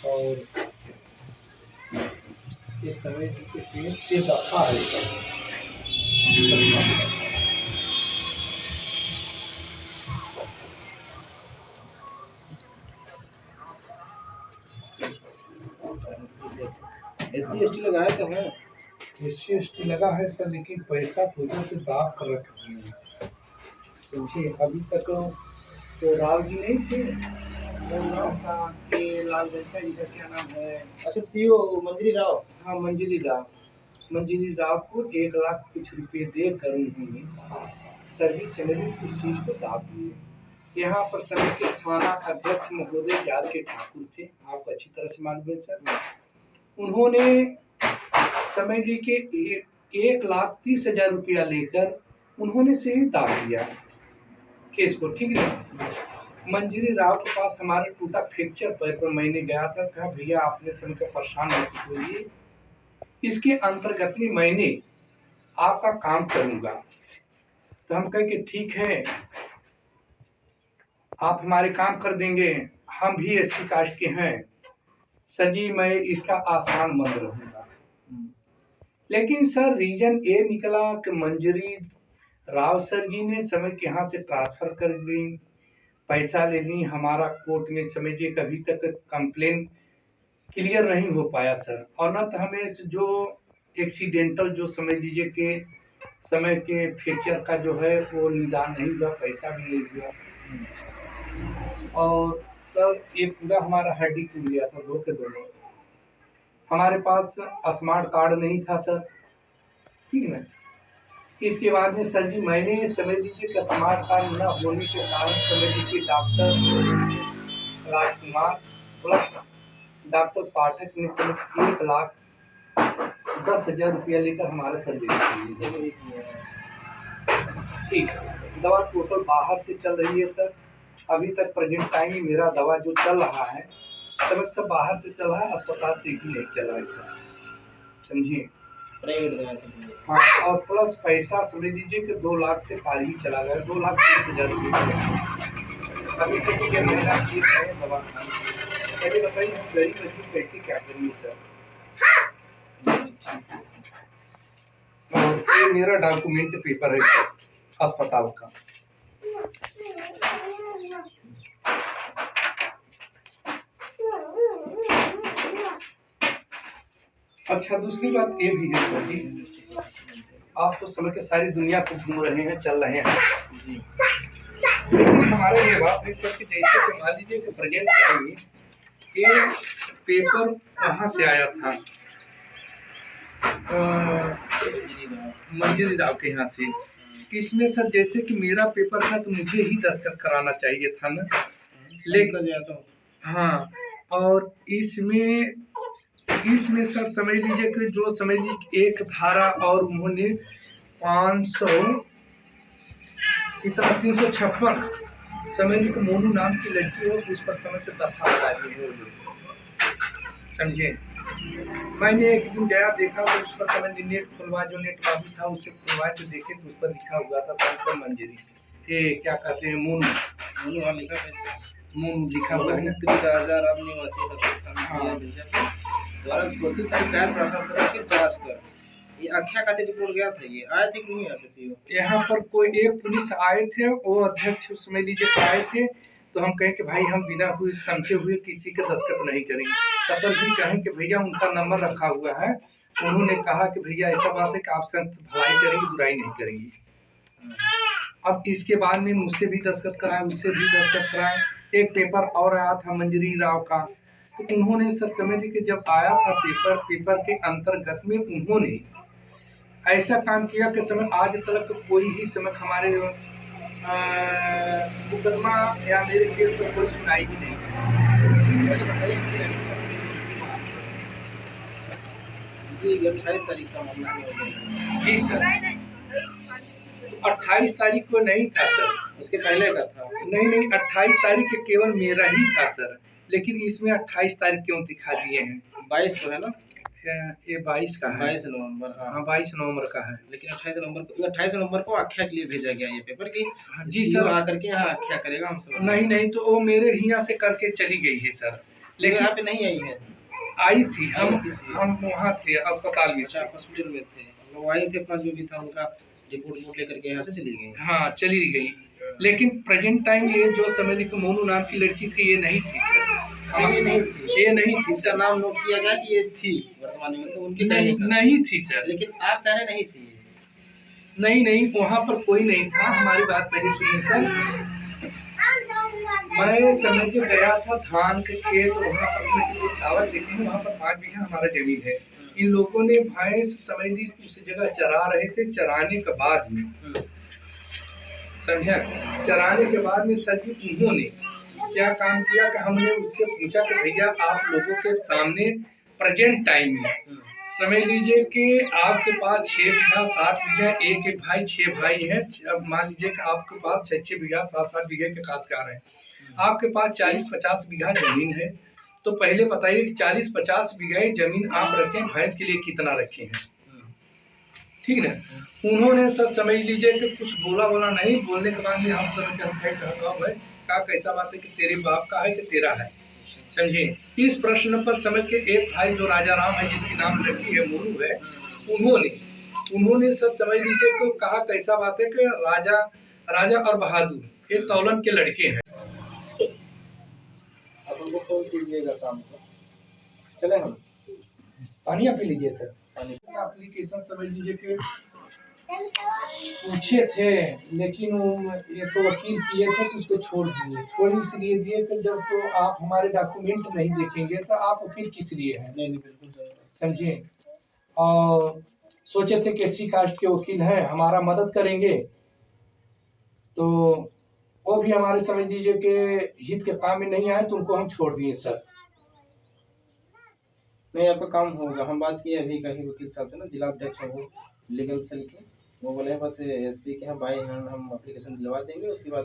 और ये समय के पेड़ ये दफा है सर। SC ST लगाया तो है, SC ST लगा है सर, लेकिन पैसा की वजह से दाब कर रखे हैं, समझिए। अभी तक तो राव जी नहीं थे, लाल लड़का जी का क्या नाम है? अच्छा CO मंजरी राव। हाँ, मंजरी राव। मंजरी राव को 1 लाख कुछ रुपए देकर उन्होंने सर्विस चैनल उस चीज को दाब दिए। यहाँ पर सभी के थाना अध्यक्ष महोदय याद के ठाकुर थे, आपको अच्छी तरह से मालूम है सर। उन्होंने समय जी के 1,30,000 रुपया लेकर उन्होंने से ही दाब दिया केस को, ठीक है। मंजरी राव के पास हमारा टूटा फ्रैक्चर पैर पर मैंने गया था, कहा भैया आपने समय का परेशान मत होइए, इसके अंतर्गत में मैंने आपका काम करूंगा। तो हम कहे कि ठीक है, आप हमारे काम कर देंगे, हम भी SC कास्ट के हैं सर जी, मैं इसका आसान मंद रहूंगा। लेकिन सर रीजन ये निकला कि मंजरी राव सर जी ने समय के यहाँ से ट्रांसफर कर दी, पैसा ले ली, हमारा कोर्ट में समझिए कभी तक कंप्लेन क्लियर नहीं हो पाया सर। और न तो हमें जो एक्सीडेंटल जो समझ लीजिए कि समय के फ्रैक्चर का जो है वो निदान नहीं हुआ, पैसा भी नहीं हुआ। और सर ये पूरा हमारा हड्डी टूट गया था, दो के दोनों। हमारे पास स्मार्ट कार्ड नहीं था सर, ठीक है ना। इसके बाद में सर जी मैंने समझ लीजिए कि स्मार्ट कार्ड न होने के कारण समझ लीजिए डॉक्टर राजकुमार प्लस डॉक्टर पाठक ने समझ 1,10,000 रुपया लेकर हमारा सर्जरी किया। ठीक, दवा टोटल बाहर से चल रही है सर। अभी तक प्रेजेंट टाइम में मेरा दवा जो चल रहा है सब बाहर से चल रहा है, अस्पताल से ही नहीं चल रहा है सर, समझिए। प्राइवेट दवा से। हाँ, और प्लस पैसा समझ लीजिए कि 2 लाख से पार ही चला गया, 2,30,000 रुपये। अभी तक ये महीना ठीक है दवा खाने। पहले बताइए हम गरीब आदमी कैसे क्या करेंगे सर। और ये मेरा डॉक्यूमेंट पेपर है सर अस्पताल का। अच्छा, दूसरी बात ये भी है सर जी, आप तो समय के सारी दुनिया को घूम रहे हैं, चल रहे हैं, लेकिन हमारा ये बात है सर कि जैसे कि मान लीजिए कि प्रेजेंट टाइम में ये पेपर कहाँ से आया था, मंजरी राव के यहाँ से। इसमें सर जैसे कि मेरा पेपर था तो मुझे ही दस्तखत कराना चाहिए था ना, लेकिन हाँ, और इसमें सर समझ लीजिए कि जो समझ लीजिए एक धारा और उन्होंने 500 इतना 356 समझ लीजिए मोनू नाम की लड़की हो, उस पर समय से दफा लगा दिए, समझे। मैंने एक दिन गया देखा तो उस पर समझ लीजिए नेट खुलवा, जो नेट बाबू था उससे खुलवा के देखे तो उस पर लिखा हुआ था संकर मंजरी, ये क्या कहते हैं मोनू, वहाँ लिखा है मोनू लिखा हुआ है। 30,000 अब निवासी द्वारा घोषित सरकार प्रशासन की जांच कर ये आख्या खाते रिपोर्ट गया था, ये आए थे कि नहीं आए थे? यहाँ पर कोई एक पुलिस आए थे, वो अध्यक्ष समझ लीजिए आए थे, तो हम कहें कि भाई हम बिना हुए समझे हुए किसी का दस्तखत नहीं करेंगे। तब भी कहें कि भैया उनका नंबर रखा हुआ है, उन्होंने कहा कि भैया ऐसा बात है कि आप संत भलाई करेंगे, बुराई नहीं करेंगे। अब इसके बाद में मुझसे भी दस्तखत कराए, उससे भी दस्तखत कराए। एक पेपर और आया था मंजरी राव का, तो उन्होंने सर समझ लीजिए जब आया था पेपर के अंतर्गत में उन्होंने ऐसा काम किया कि समय आज तक कोई ही समय हमारे मुकदमा या मेरे केस पर कोई सुनाई ही नहीं। जी 28 तारीख का मामला है। जी सर, 28 तारीख को नहीं था सर, उसके पहले का था। नहीं 28 तारीख के केवल मेरा ही था सर, लेकिन इसमें 28 तारीख क्यों दिखा दिए हैं? 22 को है ना, ये 22 का है, 22 नवंबर। हाँ 22 नवंबर का है, लेकिन 28 नवंबर को आख्या के लिए भेजा गया ये पेपर की जी सर आकर के यहाँ आख्या करेगा हम सब। नहीं तो वो मेरे यहाँ से करके चली गई है सर, लेकिन यहाँ पे नहीं आई है। आई थी, हम आई थी। हम वहाँ थे अस्पताल में अच्छा, थे। हॉस्पिटल में थे, वो आई थे, अपना जो भी था उनका रिपोर्ट लेकर के यहाँ से चली गई। हाँ चली गई, लेकिन प्रेजेंट टाइम ये जो समझ लीजिए मोनू नाम की लड़की थी ये नहीं थी सर। ये नहीं थी, ये नहीं थी इसका सर, नाम नोट किया जाए कि ये थी वर्तमान में, तो उनकी नहीं कहने का। नहीं थी सर, लेकिन आप कह रहे नहीं थी। नहीं नहीं वहाँ पर कोई नहीं था। हमारी बात पहले सुनिए सर, मैं समझ गया था धान के खेत, वहाँ पर टावर देखे वहाँ पर 5 बीघा हमारा जमीन है। इन लोगों ने भैंस समझ ली उस जगह चरा रहे थे, चराने के बाद में समझा, चराने के बाद में सर जी उन्होंने क्या काम किया कि हमने उससे पूछा कि भैया आप लोगों के सामने प्रेजेंट टाइम में समझ लीजिए कि आपके पास 6 बीघा 7 बीघा, एक एक भाई 6 भाई हैं। अब मान लीजिए कि आपके पास 6 बीघा 7 बीघे के खासकार हैं, आपके पास 40-50 बीघा जमीन है। तो पहले बताइए कि 40-50 बीघा जमीन आप रखें, भैंस के लिए कितना रखे हैं, ठीक ना। उन्होंने सर समझ लीजिए कि कुछ बोला नहीं, बोलने के बाद में हम भाई का कैसा बात है कि तेरे बाप का है कि तेरा है, समझे। इस प्रश्न पर समझ के एक भाई जो राजा राम है जिसकी नाम लड़की है मोनू है, उन्होंने सर समझ लीजिए को कहा कैसा बात है कि राजा और बहादुर ये तौलन के लड़के हैं। आप उनको फोन कीजिएगा शाम को, चले हम पानी आप लीजिए सर। एप्लीकेशन समझ लीजिए कि पूछे थे, लेकिन ये तो वकील किए थे कि उसको छोड़ इसलिए दिए कि जब तो आप हमारे डॉक्यूमेंट नहीं देखेंगे तो आप वकील किस लिए हैं। नहीं बिल्कुल समझिए, और सोचे थे कि एससी कास्ट के वकील हैं हमारा मदद करेंगे, तो वो भी हमारे समझ लीजिए कि हित के काम में नहीं आए तो उनको हम छोड़ दिए सर। नहीं, आपका काम होगा। हम बात किए अभी कहीं वकील साहब से ना, जिला अध्यक्ष है वो लीगल सेल के, वो बोले हैं बस एसपी के यहाँ बाई हैंड हम एप्लीकेशन दिलवा देंगे, उसके बाद